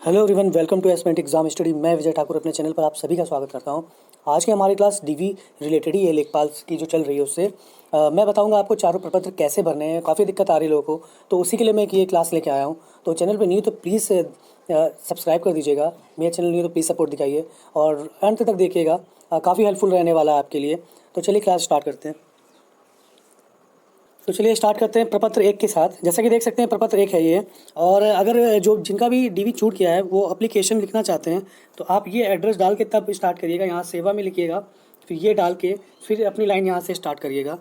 Hello everyone, welcome to aspirant exam study. मैं विजय ठाकुर अपने channel पर आप सभी का स्वागत करता हूं। आज की हमारी क्लास डीवी रिलेटेड ही है, लेखपाल की जो चल रही है उससे मैं बताऊंगा आपको चारों प्रपत्र कैसे भरने हैं। काफ़ी दिक्कत आ रही है लोगों को, तो उसी के लिए मैं ये क्लास लेके आया हूं। तो चैनल पर नहीं तो प्लीज़ सब्सक्राइब कर दीजिएगा। मेरे चैनल नहीं तो प्लीज़ सपोर्ट दिखाइए और अंत तक देखिएगा, काफ़ी हेल्पफुल रहने वाला है आपके लिए। तो चलिए क्लास स्टार्ट करते हैं। तो चलिए स्टार्ट करते हैं प्रपत्र एक के साथ। जैसा कि देख सकते हैं प्रपत्र एक है ये। और अगर जो जिनका भी डीवी छूट गया है वो एप्लीकेशन लिखना चाहते हैं तो आप ये एड्रेस डाल के तब स्टार्ट करिएगा। यहाँ सेवा में लिखिएगा, फिर ये डाल के फिर अपनी लाइन यहाँ से स्टार्ट करिएगा।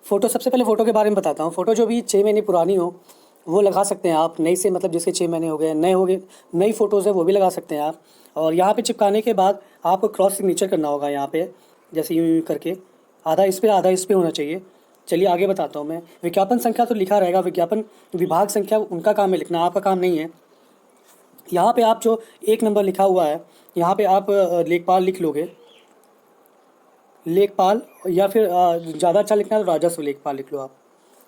फ़ोटो, सबसे पहले फ़ोटो के बारे में बताता हूँ। फ़ोटो जो भी 6 महीने पुरानी हो वो लगा सकते हैं आप। नई से मतलब जिसके 6 महीने हो गए, नए हो गए, नई फ़ोटोज़ है वो भी लगा सकते हैं आप। और यहाँ पे चिपकाने के बाद आपको क्रॉस सिग्नेचर करना होगा यहाँ पे, जैसे यूँ यूँ करके आधा इस पे आधा इस पे होना चाहिए। चलिए आगे बताता हूँ मैं। विज्ञापन संख्या तो लिखा रहेगा, विज्ञापन विभाग संख्या उनका काम है लिखना, आपका काम नहीं है। यहाँ पे आप जो 1 नंबर लिखा हुआ है यहाँ पे आप लेखपाल लिख लोगे, लेखपाल। या फिर ज़्यादा अच्छा लिखना है तो राजस्व लेखपाल लिख लो आप।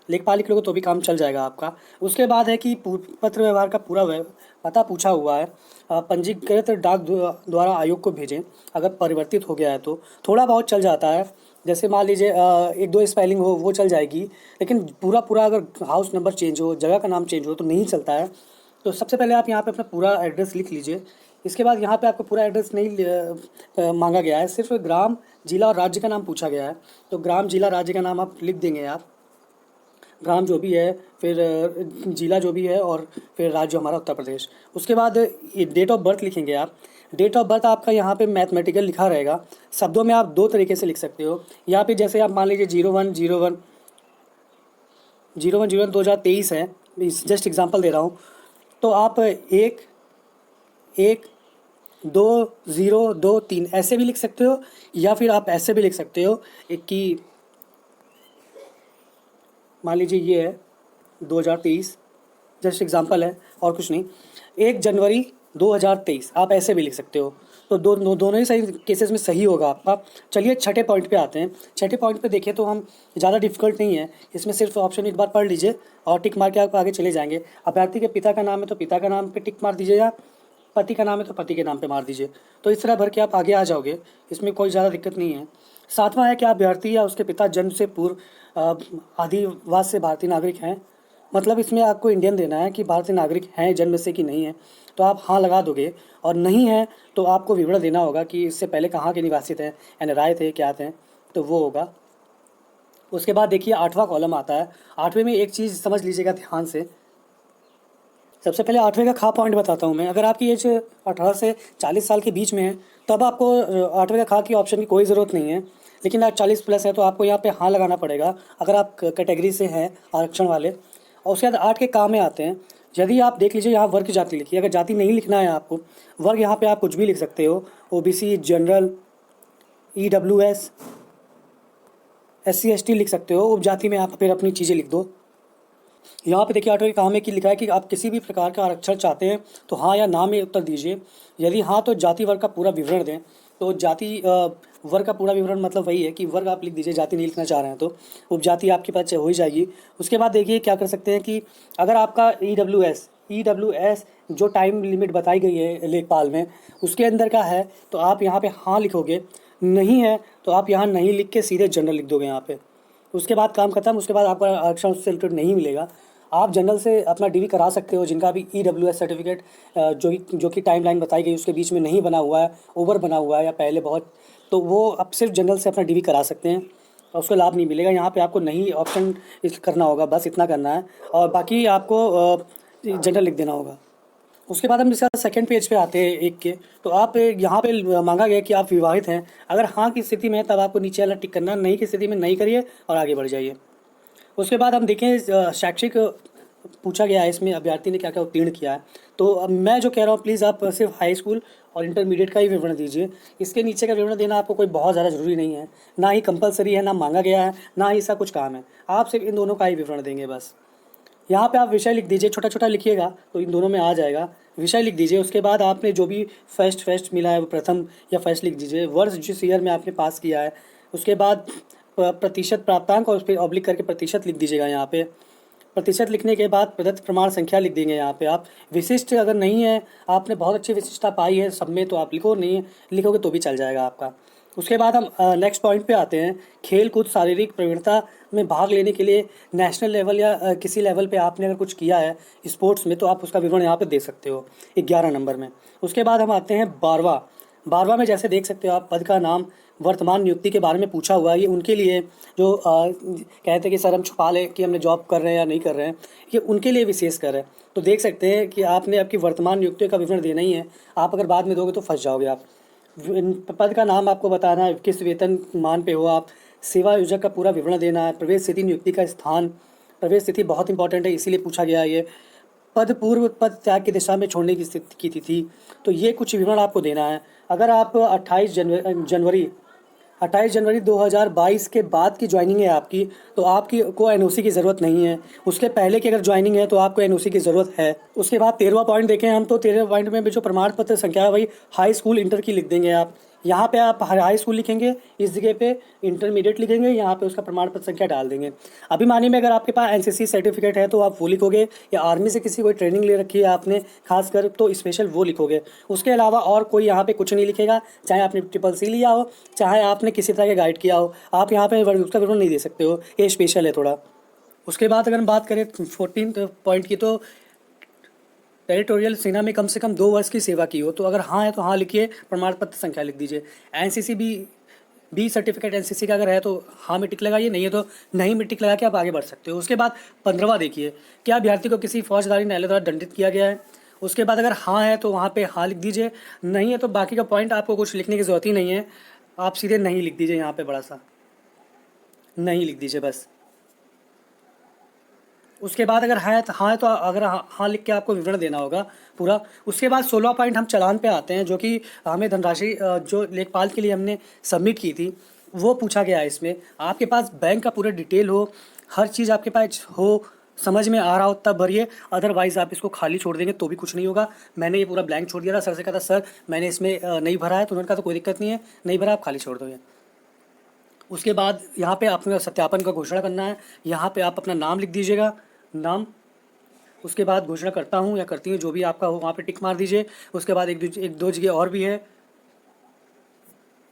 लेखपाल लिख लोगे तो भी काम चल जाएगा आपका। उसके बाद है कि पत्र व्यवहार का पूरा पता पूछा हुआ है। पंजीकृत डाक द्वारा आयोग को भेजें। अगर परिवर्तित हो गया है तो थोड़ा बहुत चल जाता है, जैसे मान लीजिए एक दो स्पेलिंग हो वो चल जाएगी, लेकिन पूरा पूरा अगर हाउस नंबर चेंज हो, जगह का नाम चेंज हो तो नहीं चलता है। तो सबसे पहले आप यहाँ पे अपना पूरा एड्रेस लिख लीजिए। इसके बाद यहाँ पे आपको पूरा एड्रेस नहीं मांगा गया है, सिर्फ ग्राम, जिला और राज्य का नाम पूछा गया है। तो ग्राम, जिला, राज्य का नाम आप लिख देंगे आप। ग्राम जो भी है, फिर जिला जो भी है, और फिर राज्य हमारा उत्तर प्रदेश। उसके बाद ये डेट ऑफ बर्थ लिखेंगे आप। डेट ऑफ बर्थ आपका यहाँ पे मैथमेटिकल लिखा रहेगा। शब्दों में आप दो तरीके से लिख सकते हो। यहाँ पे जैसे आप मान लीजिए 01/01/01 2023 है, जस्ट एग्जांपल दे रहा हूँ। तो आप 1 1 2 0 2 3 ऐसे भी लिख सकते हो, या फिर आप ऐसे भी लिख सकते हो एक कि मान लीजिए ये है 2023, जस्ट एग्जांपल है और कुछ नहीं। 1 जनवरी 2023 आप ऐसे भी लिख सकते हो। तो दोनों ही सही केसेस में सही होगा आपका। चलिए छठे पॉइंट पे आते हैं। छठे पॉइंट पे देखिए तो हम ज़्यादा डिफिकल्ट नहीं है इसमें, सिर्फ ऑप्शन एक बार पढ़ लीजिए और टिक मार के आप आगे चले जाएंगे। अभ्यर्थी के पिता का नाम है तो पिता का नाम पे टिक मार दीजिए, या पति का नाम है तो पति के नाम पे मार दीजिए। तो इस तरह भर के आप आगे आ जाओगे, इसमें कोई ज़्यादा दिक्कत नहीं है। सातवां है कि अभ्यर्थी या उसके पिता जन्म से पूर्व आदिवास से भारतीय नागरिक हैं। मतलब इसमें आपको इंडियन देना है कि भारतीय नागरिक हैं जन्म से कि नहीं है, तो आप हाँ लगा दोगे। और नहीं है तो आपको विवरण देना होगा कि इससे पहले कहाँ के निवासी थे, एनआरआई थे, क्या थे, तो वो होगा। उसके बाद देखिए 8वां कॉलम आता है। 8वें में एक चीज़ समझ लीजिएगा ध्यान से। सबसे पहले 8वें का खा पॉइंट बताता हूँ मैं। अगर आपकी एज 18 से 40 साल के बीच में है तब आपको 8वें का खा की ऑप्शन की कोई ज़रूरत नहीं है, लेकिन आप 40 प्लस है तो आपको यहाँ पे हाँ लगाना पड़ेगा अगर आप कैटेगरी से हैं आरक्षण वाले। और उसके बाद 8 के काम में आते हैं। यदि आप देख लीजिए यहाँ वर्ग जाति लिखिए। अगर जाति नहीं लिखना है आपको, वर्ग यहाँ पे आप कुछ भी लिख सकते हो, OBC, general, EWS, SC ST लिख सकते हो। उपजाति में आप फिर अपनी चीज़ें लिख दो। यहाँ पे देखिए 8वें काम में कि लिखा है कि आप किसी भी प्रकार का आरक्षण चाहते हैं तो हाँ या ना में उत्तर दीजिए। यदि हाँ तो जाति वर्ग का पूरा विवरण दें। तो जाति वर्ग का पूरा विवरण मतलब वही है कि वर्ग आप लिख दीजिए, जाति नहीं लिखना चाह रहे हैं तो उपजाति आपके पास हो ही जाएगी। उसके बाद देखिए क्या कर सकते हैं कि अगर आपका ईडब्ल्यूएस जो टाइम लिमिट बताई गई है लेखपाल में उसके अंदर का है तो आप यहाँ पे हाँ लिखोगे। नहीं है तो आप यहाँ नहीं लिख के सीधे जनरल लिख दोगे यहाँ पे। उसके बाद काम खत्म। उसके बाद आपका आरक्षण उससे रिलेटेड नहीं मिलेगा। आप जनरल से अपना डीवी करा सकते हो जिनका भी ईडब्ल्यूएस सर्टिफिकेट जो कि टाइमलाइन बताई गई उसके बीच में नहीं बना हुआ है, ओवर बना हुआ है या पहले बहुत, तो वो आप सिर्फ जनरल से अपना डीवी करा सकते हैं और उसका लाभ नहीं मिलेगा। यहाँ पे आपको नहीं ऑप्शन करना होगा, बस इतना करना है और बाकी आपको जनरल लिख देना होगा। उसके बाद हम इसका सेकंड पेज पे आते हैं एक के। तो आप यहाँ पे मांगा गया कि आप विवाहित हैं। अगर हाँ की स्थिति में है तब आपको नीचे वाला टिक करना, नहीं की स्थिति में नहीं करिए और आगे बढ़ जाइए। उसके बाद हम देखें शैक्षिक पूछा गया है इसमें अभ्यर्थी ने क्या क्या उत्तीर्ण किया है। तो अब मैं जो कह रहा हूँ प्लीज़ आप सिर्फ हाई स्कूल और इंटरमीडिएट का ही विवरण दीजिए। इसके नीचे का विवरण देना आपको कोई बहुत ज़्यादा ज़रूरी नहीं है, ना ही कंपलसरी है, ना मांगा गया है, ना ही इसका कुछ काम है। आप सिर्फ इन दोनों का ही विवरण देंगे बस। यहाँ पे आप विषय लिख दीजिए, छोटा छोटा लिखिएगा तो इन दोनों में आ जाएगा। विषय लिख दीजिए। उसके बाद आपने जो भी फर्स्ट मिला है वो प्रथम या फर्स्ट लिख दीजिए। वर्ष जिस ईयर में आपने पास किया है। उसके बाद प्रतिशत प्राप्तांक और उस पर ऑब्लिक करके प्रतिशत लिख दीजिएगा यहाँ पे। प्रतिशत लिखने के बाद प्रदत्त प्रमाण संख्या लिख देंगे यहाँ पे आप। विशिष्ट अगर नहीं है, आपने बहुत अच्छी विशिष्टता पाई है सब में, तो आप लिखो, नहीं लिखोगे तो भी चल जाएगा आपका। उसके बाद हम नेक्स्ट पॉइंट पे आते हैं। खेल कूद शारीरिक प्रवीणता में भाग लेने के लिए नेशनल लेवल या किसी लेवल पे आपने अगर कुछ किया है स्पोर्ट्स में, तो आप उसका विवरण यहाँ पे दे सकते हो 11 नंबर में। उसके बाद हम आते हैं 12वां में। जैसे देख सकते हो आप, पद का नाम, वर्तमान नियुक्ति के बारे में पूछा हुआ है। ये उनके लिए जो कहते हैं कि सर हम छुपा लें कि हमने जॉब कर रहे हैं या नहीं कर रहे हैं, ये उनके लिए विशेष कर है। तो देख सकते हैं कि आपने आपकी वर्तमान नियुक्ति का विवरण देना ही है। आप अगर बाद में दोगे तो फंस जाओगे आप। पद का नाम आपको बताना है, किस वेतन मान पे हो आप, सेवा योजक का पूरा विवरण देना है, प्रवेश स्थिति, नियुक्ति का स्थान। प्रवेश स्थिति बहुत इंपॉर्टेंट है, इसीलिए पूछा गया है ये। पद पूर्व पद त्याग की दिशा में छोड़ने की स्थिति की तिथि, तो ये कुछ विवरण आपको देना है। अगर आप 28 जनवरी 2022 के बाद की ज्वाइनिंग है आपकी, तो आपकी को एनओसी की ज़रूरत नहीं है। उसके पहले की अगर ज्वाइनिंग है तो आपको एनओसी की ज़रूरत है। उसके बाद 13वां पॉइंट देखें हम, तो 13वें पॉइंट में भी जो प्रमाण पत्र संख्या है वही हाई स्कूल इंटर की लिख देंगे आप। यहाँ पे आप हाई स्कूल लिखेंगे, इस जगह पे इंटरमीडिएट लिखेंगे, यहाँ पे उसका प्रमाण पत्र संख्या डाल देंगे। अभी मानिए में अगर आपके पास एनसीसी सर्टिफिकेट है तो आप वो लिखोगे, या आर्मी से किसी कोई ट्रेनिंग ले रखी है आपने खासकर, तो स्पेशल वो लिखोगे। उसके अलावा और कोई यहाँ पे कुछ नहीं लिखेगा, चाहे आपने CCC लिया हो, चाहे आपने किसी तरह के गाइड किया हो, आप यहाँ पे उसका विवरण नहीं दे सकते हो, ये स्पेशल है थोड़ा। उसके बाद अगर हम बात करें 14 पॉइंट की, तो टेरिटोरियल सेना में कम से कम 2 वर्ष की सेवा की हो, तो अगर हाँ है तो हाँ लिखिए, प्रमाण पत्र संख्या लिख दीजिए। एनसीसी बी सर्टिफिकेट एनसीसी का अगर है तो हाँ में टिक लगाइए, नहीं है तो नहीं में टिक लगा के आप आगे बढ़ सकते हो। उसके बाद 15वां देखिए, क्या अभ्यर्थी को किसी फौजदारी न्यायालय द्वारा दंडित किया गया है। उसके बाद अगर हाँ है तो वहाँ पे हाँ लिख दीजिए, नहीं है तो बाकी का पॉइंट आपको कुछ लिखने की ज़रूरत ही नहीं है, आप सीधे नहीं लिख दीजिए, यहाँ पे बड़ा सा नहीं लिख दीजिए बस। उसके बाद अगर है तो अगर हाँ लिख के आपको विवरण देना होगा पूरा। उसके बाद 16वां पॉइंट हम चालान पे आते हैं, जो कि हमें धनराशि जो लेखपाल के लिए हमने सबमिट की थी वो पूछा गया है। इसमें आपके पास बैंक का पूरा डिटेल हो, हर चीज़ आपके पास हो, समझ में आ रहा हो तब भरिए, अदरवाइज़ आप इसको खाली छोड़ देंगे तो भी कुछ नहीं होगा। मैंने ये पूरा ब्लैंक छोड़ दिया था, सर से कहा था सर मैंने इसमें नहीं भरा है, तो उन्होंने कहा तो कोई दिक्कत नहीं है, नहीं भरा आप खाली छोड़ दो ये। उसके बाद यहाँ पे आपने सत्यापन का घोषणा करना है, यहाँ पे आप अपना नाम लिख दीजिएगा, नाम। उसके बाद घोषणा करता हूँ या करती हूँ, जो भी आपका हो वहाँ पे टिक मार दीजिए। उसके बाद एक दो जगह और भी है,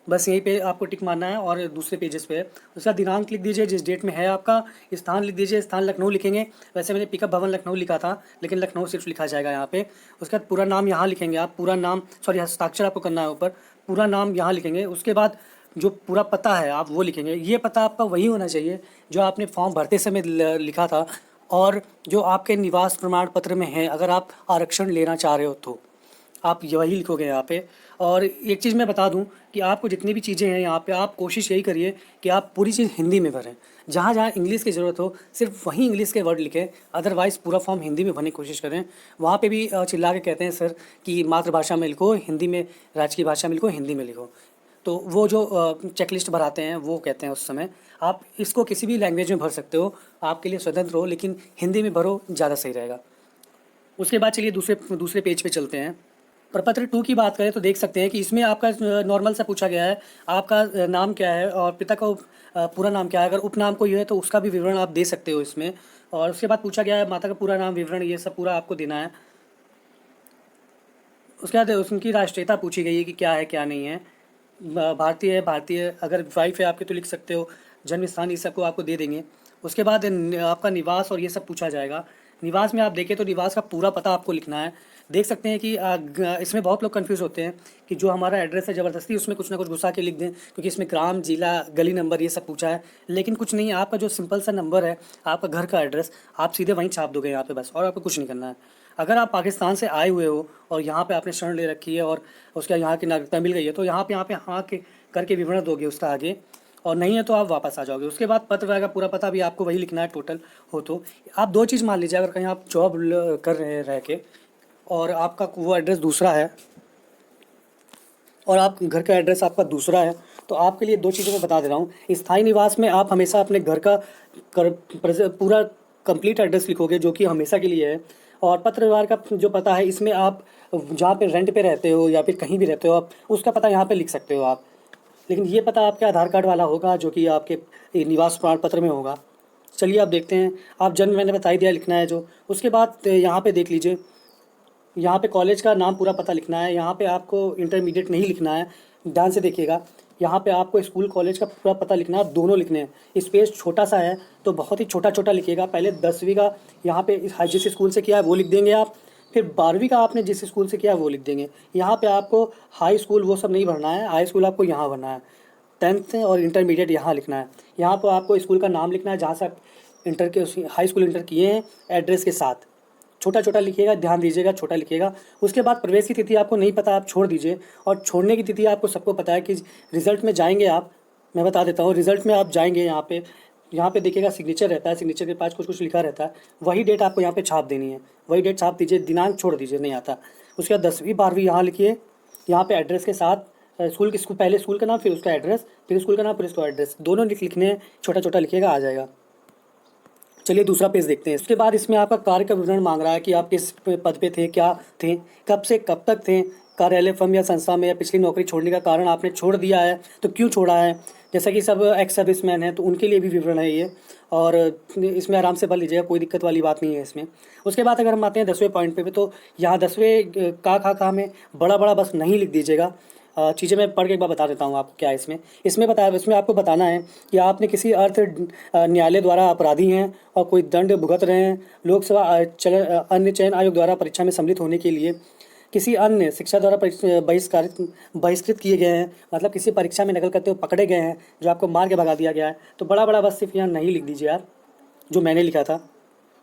बस यहीं पे आपको टिक मारना है और दूसरे पेजेस पे है। उसके बाद दिनांक लिख दीजिए जिस डेट में है आपका, स्थान लिख दीजिए, स्थान लखनऊ लिखेंगे। वैसे मैंने पिकअप भवन लखनऊ लिखा था, लेकिन लखनऊ सिर्फ लिखा जाएगा यहाँ पे। उसके बाद पूरा नाम यहाँ लिखेंगे आप, पूरा नाम, सॉरी हस्ताक्षर आपको करना है ऊपर, पूरा नाम यहाँ लिखेंगे। उसके बाद जो पूरा पता है आप वो लिखेंगे। ये पता आपका वही होना चाहिए जो आपने फॉर्म भरते समय लिखा था और जो आपके निवास प्रमाण पत्र में है। अगर आप आरक्षण लेना चाह रहे हो तो आप वही लिखोगे यहाँ पे। और एक चीज़ मैं बता दूँ कि आपको जितनी भी चीज़ें हैं यहाँ पे, आप कोशिश यही करिए कि आप पूरी चीज़ हिंदी में भरें। जहाँ जहाँ इंग्लिश की ज़रूरत हो सिर्फ वहीं इंग्लिश के वर्ड लिखें, अदरवाइज़ पूरा फॉर्म हिंदी में भरने की कोशिश करें। वहाँ पे भी चिल्ला के कहते हैं सर कि मातृभाषा में लिखो, हिंदी में, राजकीय भाषा में लिखो, हिंदी में लिखो। तो वो जो चेकलिस्ट भराते हैं वो कहते हैं उस समय, आप इसको किसी भी लैंग्वेज में भर सकते हो, आपके लिए स्वतंत्र हो, लेकिन हिंदी में भरो, ज़्यादा सही रहेगा। उसके बाद चलिए दूसरे पेज पे चलते हैं। प्रपत्र 2 की बात करें तो देख सकते हैं कि इसमें आपका नॉर्मल सा पूछा गया है, आपका नाम क्या है और पिता का पूरा नाम क्या है। अगर उपनाम कोई है तो उसका भी विवरण आप दे सकते हो इसमें। और उसके बाद पूछा गया है माता का पूरा नाम, विवरण, ये सब पूरा आपको देना है। उसके बाद उनकी राष्ट्रीयता पूछी गई है कि क्या है क्या नहीं है। भारतीय है, भारतीय, अगर वाइफ है आपके तो लिख सकते हो। जन्म स्थान ये सबको आपको दे देंगे। उसके बाद आपका निवास और ये सब पूछा जाएगा। निवास में आप देखें तो निवास का पूरा पता आपको लिखना है। देख सकते हैं कि इसमें बहुत लोग कंफ्यूज होते हैं कि जो हमारा एड्रेस है ज़बरदस्ती उसमें कुछ ना कुछ घुसा के लिख दें, क्योंकि इसमें ग्राम, जिला, गली नंबर ये सब पूछा है। लेकिन कुछ नहीं, आपका जो सिंपल सा नंबर है, आपका घर का एड्रेस, आप सीधे वहीं छाप दोगे यहाँ पे बस, और आपको कुछ नहीं करना है। अगर आप पाकिस्तान से आए हुए हो और यहाँ पे आपने शरण ले रखी है और उसके यहाँ की नागरिकता मिल गई है, तो यहाँ पे हाँ के करके विवरण दोगे उसका आगे, और नहीं है तो आप वापस आ जाओगे। उसके बाद पत्र का पूरा पता भी आपको वही लिखना है टोटल हो। तो आप 2 चीज़ मान लीजिए, अगर कहीं आप जॉब कर रहे हैं रह के और आपका वो एड्रेस दूसरा है और आप घर का एड्रेस आपका दूसरा है, तो आपके लिए 2 चीज़ें मैं बता दे रहा हूँ। स्थायी निवास में आप हमेशा अपने घर का पूरा कंप्लीट एड्रेस लिखोगे जो कि हमेशा के लिए है। और पत्र व्यवहार का जो पता है, इसमें आप जहाँ पे रेंट पे रहते हो या फिर कहीं भी रहते हो आप उसका पता यहाँ पे लिख सकते हो आप। लेकिन ये पता आपके आधार कार्ड वाला होगा जो कि आपके निवास प्रमाण पत्र में होगा। चलिए आप देखते हैं। आप जन्म मैंने बता ही दिया लिखना है जो। उसके बाद यहाँ पे देख लीजिए, यहाँ पे कॉलेज का नाम पूरा पता लिखना है। यहाँ पे आपको इंटरमीडिएट नहीं लिखना है, ध्यान से देखिएगा। यहाँ पे आपको स्कूल कॉलेज का पूरा पता लिखना है, दोनों लिखने हैं। स्पेस छोटा सा है तो बहुत ही छोटा छोटा लिखिएगा। पहले 10वीं का यहाँ पे जिस स्कूल से किया है वो लिख देंगे आप, फिर 12वीं का आपने जिस स्कूल से किया है वो लिख देंगे। यहाँ पे आपको हाई स्कूल वो सब नहीं भरना है, हाई स्कूल आपको यहाँ भरना है। 10th और इंटरमीडिएट यहाँ लिखना है। यहाँ पर आपको स्कूल का नाम लिखना है जहाँ से आप इंटर के हाई स्कूल इंटर किए हैं, एड्रेस के साथ छोटा छोटा लिखिएगा, ध्यान दीजिएगा, छोटा लिखिएगा। उसके बाद प्रवेश की तिथि आपको नहीं पता, आप छोड़ दीजिए। और छोड़ने की तिथि आपको सबको पता है कि रिजल्ट में जाएंगे आप, मैं बता देता हूँ। रिजल्ट में आप जाएंगे, यहाँ पे देखिएगा सिग्नेचर रहता है, सिग्नेचर के पास कुछ कुछ लिखा रहता है, वही डेट आपको यहाँ पे छाप देनी है, वही डेट छाप दीजिए, दिनांक छोड़ दीजिए, नहीं आता। उसके बाद 10वीं 12वीं यहाँ लिखिए, यहाँ पे एड्रेस के साथ स्कूल पहले स्कूल का नाम, फिर उसका एड्रेस, फिर स्कूल का नाम, फिर उसका एड्रेस, दोनों लिखने हैं, छोटा छोटा लिखिएगा, आ जाएगा। चलिए दूसरा पेज देखते हैं। इसके बाद इसमें आपका कार्य का विवरण मांग रहा है कि आप किस पद पे थे, क्या थे, कब से कब तक थे कार्यालय, फर्म या संस्था में, या पिछली नौकरी छोड़ने का कारण आपने छोड़ दिया है तो क्यों छोड़ा है। जैसा कि सब एक्स सर्विसमैन हैं तो उनके लिए भी विवरण है ये, और इसमें आराम से भर लीजिएगा, कोई दिक्कत वाली बात नहीं है इसमें। उसके बाद अगर हम आते हैं 10वें पॉइंट पे तो यहाँ 10वें का में बड़ा बड़ा बस नहीं लिख दीजिएगा। चीज़ें मैं पढ़ के एक बार बता देता हूँ आपको क्या है इसमें आपको बताना है कि आपने किसी अर्थ न्यायालय द्वारा अपराधी हैं और कोई दंड भुगत रहे हैं, लोकसभा अन्य चयन आयोग द्वारा परीक्षा में सम्मिलित होने के लिए किसी अन्य शिक्षा द्वारा बहिष्कृत किए गए हैं, मतलब किसी परीक्षा में नकल करते हुए पकड़े गए हैं जो आपको मार के भगा दिया गया है। तो बड़ा बड़ा बस सिर्फ यहाँ नहीं लिख दीजिए यार, जो मैंने लिखा था।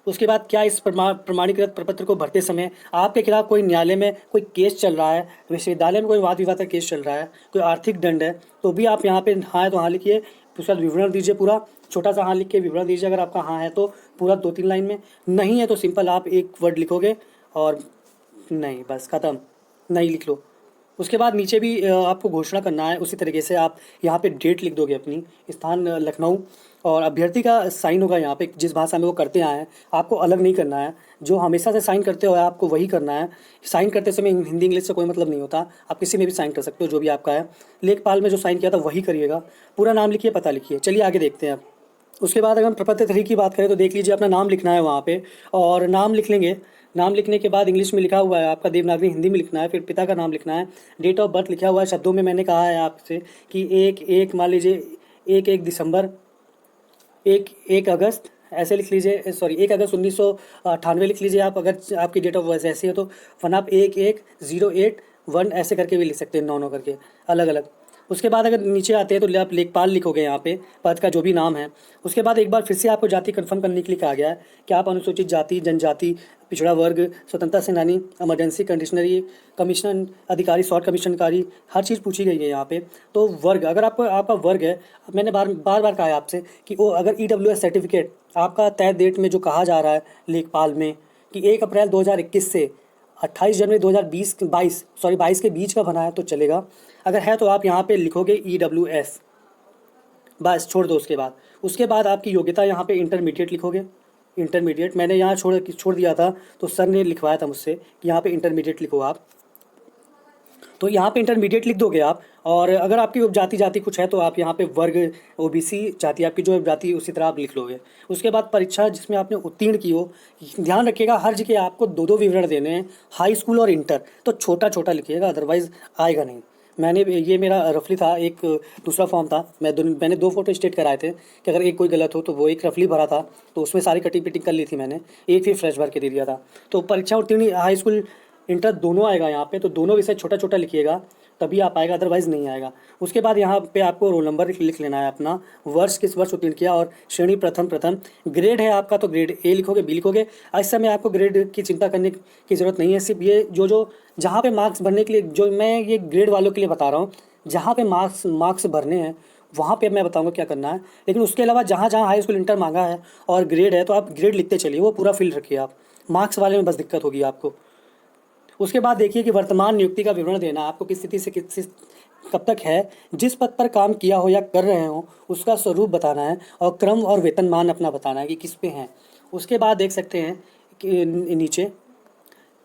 उसके बाद क्या इस प्रमाणीकृत प्रपत्र को भरते समय आपके खिलाफ कोई न्यायालय में कोई केस चल रहा है, विश्वविद्यालय में कोई वाद विवाद का केस चल रहा है, कोई आर्थिक दंड है, तो भी आप यहाँ पे हाँ है तो हाँ लिखिए। उसके बाद विवरण दीजिए, पूरा छोटा सा हाँ लिख के विवरण दीजिए। अगर आपका हाँ है तो पूरा 2-3 लाइन में, नहीं है तो सिंपल आप एक वर्ड लिखोगे और नहीं, बस ख़त्म, नहीं लिख लो। उसके बाद नीचे भी आपको घोषणा करना है, उसी तरीके से आप यहाँ पे डेट लिख दोगे अपनी, स्थान लखनऊ, और अभ्यर्थी का साइन होगा यहाँ पे जिस भाषा में वो करते आए हैं, आपको अलग नहीं करना है। जो हमेशा से साइन करते हो आपको वही करना है। साइन करते समय हिंदी इंग्लिश से कोई मतलब नहीं होता, आप किसी में भी साइन कर सकते हो जो भी आपका है। लेखपाल में जो साइन किया था वही करिएगा। पूरा नाम लिखिए, पता लिखिए। चलिए आगे देखते हैं अब। उसके बाद अगर हम प्रपत्र 3 की बात करें तो देख लीजिए, अपना नाम लिखना है वहाँ पे, और नाम लिख लेंगे। नाम लिखने के बाद इंग्लिश में लिखा हुआ है आपका, देवनागरी हिंदी में लिखना है, फिर पिता का नाम लिखना है, डेट ऑफ बर्थ लिखा हुआ है शब्दों में। मैंने कहा है आपसे कि 1 मान लीजिए 1 दिसंबर, 1 अगस्त, ऐसे लिख लीजिए, सॉरी 1 अगस्त 1998 लिख लीजिए आप, अगर आपकी डेट ऑफ बर्थ ऐसी है तो। वरना आप 11081 ऐसे करके भी लिख सकते हैं, 9 करके अलग अलग। उसके बाद अगर नीचे आते हैं तो आप लेखपाल लिखोगे यहाँ पे, पद का जो भी नाम है। उसके बाद एक बार फिर से आपको जाति कंफर्म करने के लिए कहा गया है कि आप अनुसूचित जाति, जनजाति, पिछड़ा वर्ग, स्वतंत्रता सेनानी, इमरजेंसी कंडीशनरी, कमीशन अधिकारी, शॉर्ट कमीशन अधिकारी, हर चीज़ पूछी गई है यहाँ पे। तो वर्ग, अगर आपका वर्ग है, मैंने बार बार कहा है आपसे कि वो अगर EWS सर्टिफिकेट आपका तय डेट में जो कहा जा रहा है लेखपाल में कि 1 अप्रैल 2021 से 28 जनवरी 2022 के बीच का बना है तो चलेगा। अगर है तो आप यहाँ पे लिखोगे EWS, बस छोड़ दो। उसके बाद आपकी योग्यता यहाँ पे इंटरमीडिएट लिखोगे। इंटरमीडिएट मैंने यहाँ छोड़ दिया था, तो सर ने लिखवाया था मुझसे कि यहाँ पे इंटरमीडिएट लिखो आप, तो यहाँ पे इंटरमीडिएट लिख दोगे आप। और अगर आपकी जाति कुछ है तो आप यहाँ पे वर्ग OBC जाति आपकी जो जाति उसी तरह आप लिख लोगे। उसके बाद परीक्षा जिसमें आपने उत्तीर्ण की हो, ध्यान रखिएगा हर जगह आपको 2-2 विवरण देने हैं, हाई स्कूल और इंटर, तो छोटा छोटा लिखिएगा, अदरवाइज़ आएगा नहीं। ये मेरा रफली था, एक दूसरा फॉर्म था, मैंने 2 फोटो स्टेट कराए थे कि अगर एक कोई गलत हो तो वो एक रफली भरा था, तो उसमें सारी कटिंग पिटिंग कर ली थी मैंने, एक फिर फ्रेश भर के दे दिया था। तो परीक्षा उत्तीर्ण हाई स्कूल इंटर दोनों आएगा यहाँ पे, तो दोनों विषय छोटा छोटा लिखिएगा तभी आप आएगा, अदरवाइज़ नहीं आएगा। उसके बाद यहाँ पे आपको रोल नंबर लिख लेना है अपना, वर्ष किस वर्ष उत्तीर्ण किया, और श्रेणी प्रथम। ग्रेड है आपका तो ग्रेड A लिखोगे, B लिखोगे। इस समय आपको ग्रेड की चिंता करने की ज़रूरत नहीं है, सिर्फ ये जो जहाँ पे मार्क्स भरने के लिए, जो मैं ये ग्रेड वालों के लिए बता रहा हूँ, जहाँ पे मार्क्स भरने हैं वहाँ पे मैं बताऊँगा क्या करना है। लेकिन उसके अलावा जहाँ हाई स्कूल इंटर मांगा है और ग्रेड है तो आप ग्रेड लिखते चलिए, वो पूरा फिल रखिए आप, मार्क्स वाले में बस दिक्कत होगी आपको। उसके बाद देखिए कि वर्तमान नियुक्ति का विवरण देना, आपको किस स्थिति से किस कब तक है, जिस पद पर काम किया हो या कर रहे हो उसका स्वरूप बताना है, और क्रम और वेतनमान अपना बताना है कि किस पे हैं। उसके बाद देख सकते हैं कि नीचे,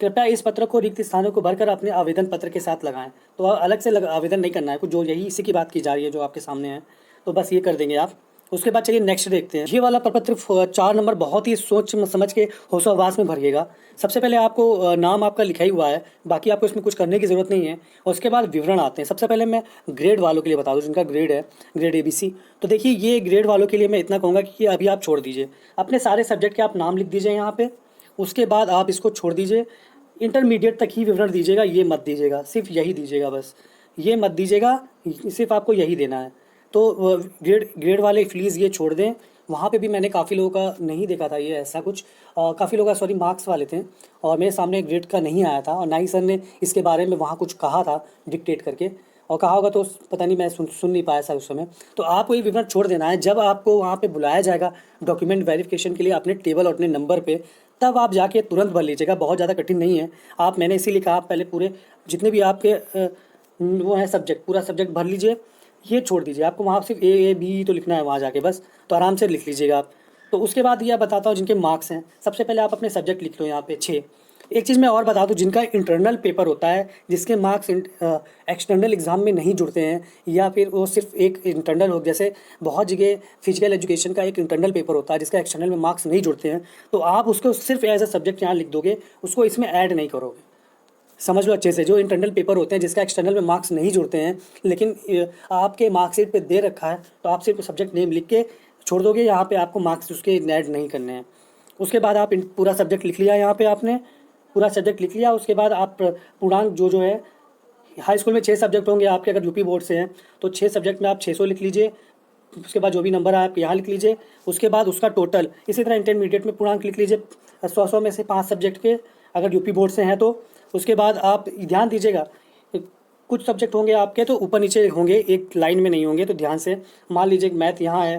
कृपया इस पत्र को रिक्त स्थानों को भरकर अपने आवेदन पत्र के साथ लगाएं। तो अलग से आवेदन नहीं करना है कुछ, जो यही इसी की बात की जा रही है जो आपके सामने है, तो बस ये कर देंगे आप। उसके बाद चलिए नेक्स्ट देखते हैं। ये वाला प्रपत्र 4 नंबर बहुत ही सोच समझ के होशो हवास में भरिएगा। सबसे पहले आपको नाम आपका लिखा ही हुआ है, बाकी आपको इसमें कुछ करने की ज़रूरत नहीं है। और उसके बाद विवरण आते हैं। सबसे पहले मैं ग्रेड वालों के लिए बता दूँ, जिनका ग्रेड है ग्रेड ABC। तो देखिए ये ग्रेड वालों के लिए मैं इतना कहूँगा कि अभी आप छोड़ दीजिए अपने सारे सब्जेक्ट के, आप नाम लिख दीजिए यहाँ पे। उसके बाद आप इसको छोड़ दीजिए, इंटरमीडिएट तक ही विवरण दीजिएगा, ये मत दीजिएगा, सिर्फ यही दीजिएगा बस, ये मत दीजिएगा, सिर्फ आपको यही देना है। तो ग्रेड ग्रेड वाले प्लीज़ ये छोड़ दें। वहाँ पे भी मैंने काफ़ी लोगों का नहीं देखा था ये ऐसा कुछ, काफ़ी लोग का सॉरी मार्क्स वाले थे और मेरे सामने ग्रेड का नहीं आया था, और ना ही सर ने इसके बारे में वहाँ कुछ कहा था डिक्टेट करके, और कहा होगा तो पता नहीं, मैं सुन नहीं पाया था उस समय। तो आपको ये विवरण छोड़ देना है। जब आपको वहाँ पे बुलाया जाएगा डॉक्यूमेंट वेरिफिकेशन के लिए अपने टेबल और अपने नंबर पे, तब आप जाके तुरंत भर लीजिएगा, बहुत ज़्यादा कठिन नहीं है। आप मैंने इसीलिए कहा आप पहले पूरे जितने भी आपके वो है सब्जेक्ट, पूरा सब्जेक्ट भर लीजिए, ये छोड़ दीजिए। आपको वहाँ सिर्फ A, A, B तो लिखना है वहाँ जाके बस, तो आराम से लिख लीजिएगा आप। तो उसके बाद ये बताता हूँ जिनके मार्क्स हैं। सबसे पहले आप अपने सब्जेक्ट लिख लो यहाँ पे 6। एक चीज़ मैं और बता दूँ, जिनका इंटरनल पेपर होता है, जिसके मार्क्स एक्सटर्नल एग्ज़ाम में नहीं जुड़ते हैं, या फिर वो सिर्फ एक इंटरनल हो, जैसे बहुत जगह फिजिकल एजुकेशन का एक इंटरनल पेपर होता है जिसका एक्सटर्नल में मार्क्स नहीं जुड़ते हैं, तो आप उसको सिर्फ एज अ सब्जेक्ट यहाँ लिख दोगे, उसको इसमें ऐड नहीं करोगे। समझ लो अच्छे से, जो इंटरनल पेपर होते हैं जिसका एक्सटर्नल में मार्क्स नहीं जुड़ते हैं, लेकिन आपके मार्कशीट पे दे रखा है, तो आप सिर्फ सब्जेक्ट नेम लिख के छोड़ दोगे, यहाँ पे आपको मार्क्स उसके ऐड नहीं करने हैं। उसके बाद आप पूरा सब्जेक्ट लिख लिया, यहाँ पे आपने पूरा सब्जेक्ट लिख लिया। उसके बाद आप पूर्णांक जो है, हाई स्कूल में 6 सब्जेक्ट होंगे आपके, अगर यूपी बोर्ड से हैं तो 6 सब्जेक्ट में आप 600 लिख लीजिए। उसके बाद जो भी नंबर है आप यहाँ लिख लीजिए। उसके बाद उसका टोटल, इसी तरह इंटरमीडिएट में पूर्णांक लिख लीजिए 100 में से 5 सब्जेक्ट के, अगर यूपी बोर्ड से हैं तो। उसके बाद आप ध्यान दीजिएगा, कुछ सब्जेक्ट होंगे आपके तो ऊपर नीचे होंगे, एक लाइन में नहीं होंगे, तो ध्यान से। मान लीजिए मैथ यहाँ है,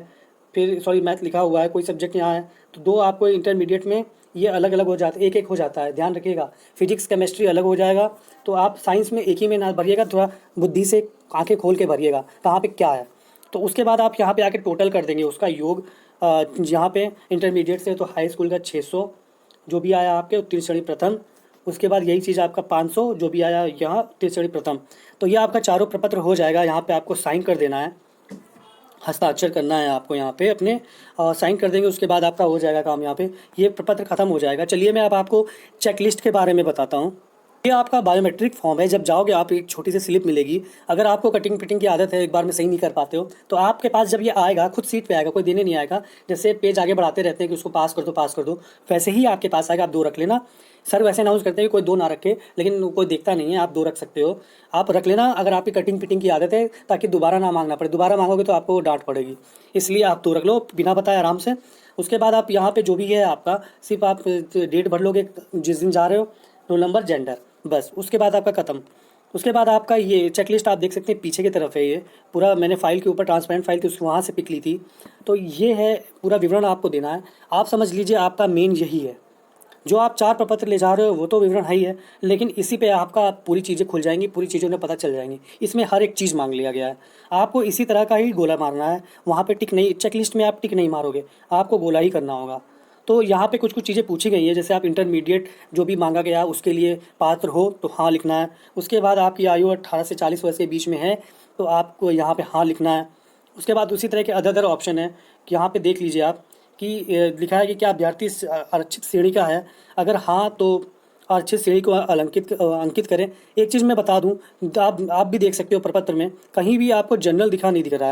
फिर सॉरी मैथ लिखा हुआ है, कोई सब्जेक्ट यहाँ है, तो 2 आपको इंटरमीडिएट में ये अलग अलग हो जाता है, एक एक हो जाता है, ध्यान रखिएगा। फिजिक्स केमिस्ट्री अलग हो जाएगा, तो आप साइंस में एक ही में ना भरिएगा, थोड़ा बुद्धि से आंखें खोल के भरिएगा कहाँ पे क्या है। तो उसके बाद आप यहाँ पे आके टोटल कर देंगे उसका योग। यहाँ पे इंटरमीडिएट से तो हाई स्कूल का 600 जो भी आया आपके उत्तीर्ण श्रेणी प्रथम, उसके बाद यही चीज़ आपका 500 जो भी आया यहाँ उत्तीर्ण श्रेणी प्रथम। तो ये आपका चारों प्रपत्र हो जाएगा। यहाँ पे आपको साइन कर देना है, हस्ताक्षर करना है आपको यहाँ पे अपने, साइन कर देंगे, उसके बाद आपका हो जाएगा काम। यहाँ पे ये प्रपत्र खत्म हो जाएगा। चलिए मैं अब आपको चेकलिस्ट के बारे में बताता हूँ। ये आपका बायोमेट्रिक फॉर्म है। जब जाओगे आप एक छोटी सी स्लिप मिलेगी। अगर आपको कटिंग फिटिंग की आदत है, एक बार में सही नहीं कर पाते हो, तो आपके पास जब ये आएगा खुद सीट पे आएगा, कोई देने नहीं आएगा। जैसे पेज आगे बढ़ाते रहते हैं कि उसको पास कर दो, वैसे ही आपके पास आएगा। आप 2 रख लेना। सर वैसे अनाउंस करते हैं कि कोई 2 ना रखे, लेकिन कोई देखता नहीं है, आप 2 रख सकते हो। आप रख लेना अगर आपकी कटिंग फिटिंग की आदत है, ताकि दोबारा ना मांगना पड़े। दोबारा मांगोगे तो आपको डांट पड़ेगी, इसलिए आप 2 रख लो बिना बताए आराम से। उसके बाद आप यहाँ पे जो भी है आपका, सिर्फ आप डेट भर लोगे जिस दिन जा रहे हो, रोल नंबर, जेंडर, बस। उसके बाद आपका खत्म। उसके बाद आपका ये चेकलिस्ट आप देख सकते हैं पीछे की तरफ है। ये पूरा मैंने फाइल के ऊपर ट्रांसपेरेंट फाइल थी, उस वहाँ से पिक ली थी। तो ये है पूरा विवरण आपको देना है। आप समझ लीजिए आपका मेन यही है। जो आप 4 प्रपत्र ले जा रहे हो वो तो विवरण है ही है, लेकिन इसी पे आपका पूरी चीज़ें खुल जाएंगी, पूरी चीज़ें उन्हें पता चल जाएंगी। इसमें हर एक चीज़ मांग लिया गया है। आपको इसी तरह का ही गोला मारना है। वहाँ पे टिक नहीं, चेकलिस्ट में आप टिक नहीं मारोगे, आपको गोला ही करना होगा। तो यहाँ पे कुछ कुछ चीज़ें पूछी गई हैं, जैसे आप इंटरमीडिएट जो भी मांगा गया है उसके लिए पात्र हो तो हाँ लिखना है। उसके बाद आपकी आयु 18 से 40 वर्ष के बीच में है तो आपको यहाँ पे हाँ लिखना है। उसके बाद उसी तरह के अदर ऑप्शन है कि यहाँ पे देख लीजिए आप कि लिखा है कि क्या अभ्यर्थी आरक्षित श्रेणी का है। अगर हाँ तो आरक्षित श्रेणी को अंकित करें। एक चीज़ मैं बता दूँ, आप भी देख सकते हो प्रपत्र में कहीं भी आपको जनरल नहीं दिख रहा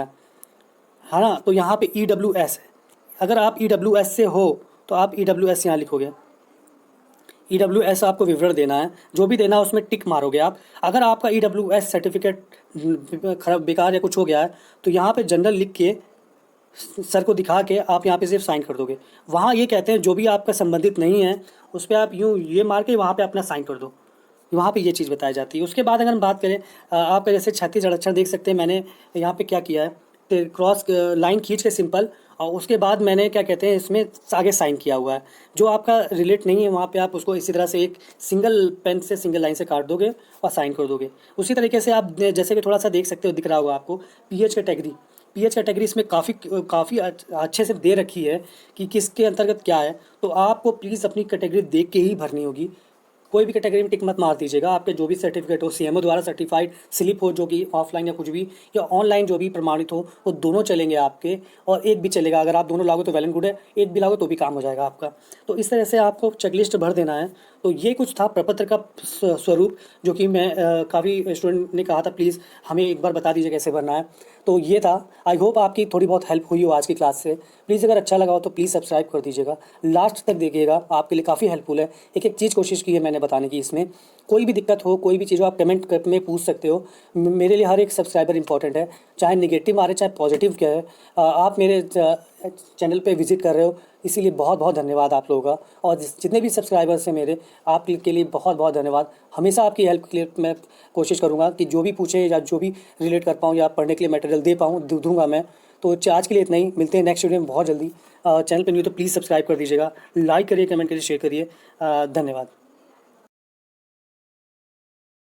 है ना। तो यहाँ पे EWS है। अगर आप EWS से हो तो आप EWS यहाँ लिखोगे। EWS आपको विवरण देना है, जो भी देना है उसमें टिक मारोगे आप। अगर आपका EWS सर्टिफिकेट खराब बेकार या कुछ हो गया है तो यहाँ पे जनरल लिख के सर को दिखा के आप यहाँ पे सिर्फ साइन कर दोगे। वहाँ ये कहते हैं जो भी आपका संबंधित नहीं है उस पर आप यूँ ये मार के वहाँ पे अपना साइन कर दो। वहाँ पे ये चीज़ बताई जाती है। उसके बाद अगर हम बात करें आपका जैसे 36 आरक्षण देख सकते हैं, मैंने यहाँ पे क्या किया है, क्रॉस लाइन खींच के सिंपल, और उसके बाद मैंने क्या कहते हैं इसमें आगे साइन किया हुआ है। जो आपका रिलेट नहीं है वहाँ पे आप उसको इसी तरह से एक सिंगल पेन से सिंगल लाइन से काट दोगे और साइन कर दोगे। उसी तरीके से आप जैसे कि थोड़ा सा देख सकते हो, दिख रहा होगा आपको PH कैटेगरी इसमें काफ़ी अच्छे से दे रखी है कि किसके अंतर्गत क्या है। तो आपको प्लीज़ अपनी कैटेगरी देख के ही भरनी होगी। कोई भी कैटेगरी में टिक मत मार दीजिएगा। आपके जो भी सर्टिफिकेट हो, सीएमओ द्वारा सर्टिफाइड स्लिप हो जो कि ऑफलाइन या कुछ भी, या ऑनलाइन जो भी प्रमाणित हो, वो दोनों चलेंगे आपके, और एक भी चलेगा। अगर आप दोनों लागो तो वेल एंड गुड है, एक भी लागो तो भी काम हो जाएगा आपका। तो इस तरह से आपको चेकलिस्ट भर देना है। तो ये कुछ था प्रपत्र का स्वरूप, जो कि मैं काफ़ी स्टूडेंट ने कहा था प्लीज़ हमें एक बार बता दीजिए कैसे भरना है। तो ये था। आई होप आपकी थोड़ी बहुत हेल्प हुई हो आज की क्लास से। प्लीज़ अगर अच्छा लगा हो तो प्लीज़ सब्सक्राइब कर दीजिएगा, लास्ट तक देखिएगा, आपके लिए काफ़ी हेल्पफुल है। एक एक चीज़ कोशिश की है मैंने बताने की इसमें। कोई भी दिक्कत हो, कोई भी चीज़ हो, आप कमेंट में पूछ सकते हो। मेरे लिए हर एक सब्सक्राइबर इंपॉर्टेंट है, चाहे निगेटिव आ रहे चाहे पॉजिटिव क्या है। आप मेरे चैनल पे विजिट कर रहे हो, इसीलिए बहुत बहुत धन्यवाद आप लोगों का। और जितने भी सब्सक्राइबर्स हैं मेरे, आपके लिए बहुत बहुत धन्यवाद। हमेशा आपकी हेल्प के लिए मैं कोशिश करूँगा कि जो भी पूछे या जो भी रिलेट कर पाऊँ या पढ़ने के लिए मटेरियल दे पाऊँ, दूँगा मैं। तो आज के लिए इतना ही, मिलते हैं नेक्स्ट वीडियो में बहुत जल्दी। चैनल पर न्यू तो प्लीज़ सब्सक्राइब कर दीजिएगा, लाइक करिए, कमेंट करिए, शेयर करिए। धन्यवाद।